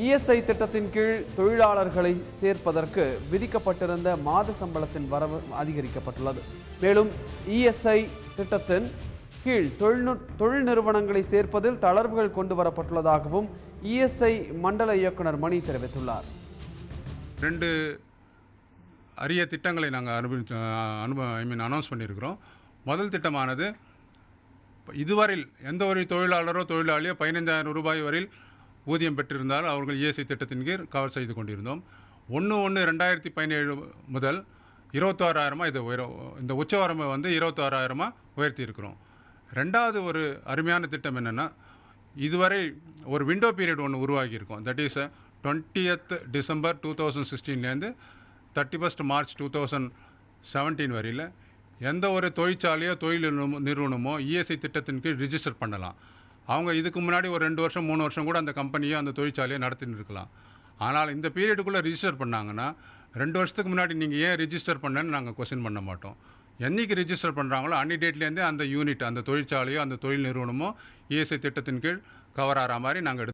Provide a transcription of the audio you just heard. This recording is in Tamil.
இஎஸ்ஐ திட்டத்தின் கீழ் தொழிலாளர்களை சேர்ப்பதற்கு விதிக்கப்பட்டிருந்த மாத சம்பளத்தின் வரவு அதிகரிக்கப்பட்டுள்ளது. மேலும் இஎஸ்ஐ திட்டத்தின் கீழ் தொழில் நிறுவனங்களை சேர்ப்பதில் தளர்வுகள் கொண்டு வரப்பட்டுள்ளதாகவும் இஎஸ்ஐ மண்டல இயக்குனர் மணி தெரிவித்துள்ளார். 2 அரிய திட்டங்களை நாங்கள் அனௌன்ஸ் பண்ணியிருக்கிறோம். முதல் திட்டமானது இதுவரையில் எந்த ஒரு தொழிலாளரோ தொழிலாளியோ 15,000 ரூபாய் வரையில் ஊதியம் பெற்றிருந்தால் அவர்கள் இஎஸ்ஐ திட்டத்தின் கீழ் கவர் செய்து கொண்டிருந்தோம். 1/1/2017 முதல் 26,000 இது இந்த உச்சவரம்பை 26,000 உயர்த்தி இருக்கிறோம். ரெண்டாவது ஒரு அருமையான திட்டம் என்னென்னா, இதுவரை ஒரு விண்டோ பீரியட் ஒன்று உருவாக்கியிருக்கோம். That is 20th December 2016 31st March 2017 வரையில் எந்த ஒரு தொழிற்சாலையோ தொழில் நிறுவனமோ இஎஸ்ஐ திட்டத்தின் கீழ் ரிஜிஸ்டர் பண்ணலாம். அவங்க இதுக்கு முன்னாடி ஒரு 2 வருஷம் 3 வருஷம் கூட அந்த கம்பெனியோ அந்த தொழிற்சாலையோ நடத்தின்னு இருக்கலாம். ஆனால் இந்த பீரியடுக்குள்ளே ரிஜிஸ்டர் பண்ணாங்கன்னா 2 வருஷத்துக்கு முன்னாடி நீங்கள் ஏன் ரிஜிஸ்டர் பண்ணேன்னு நாங்கள் கொஸ்டின் பண்ண மாட்டோம். என்றைக்கு ரிஜிஸ்டர் பண்ணுறாங்களோ அன்னி டேட்லேருந்தே அந்த யூனிட் அந்த தொழிற்சாலையோ அந்த தொழில் நிறுவனமோ இஎஸ்ஐ திட்டத்தின் கீழ் கவர் ஆகிற மாதிரி நாங்கள்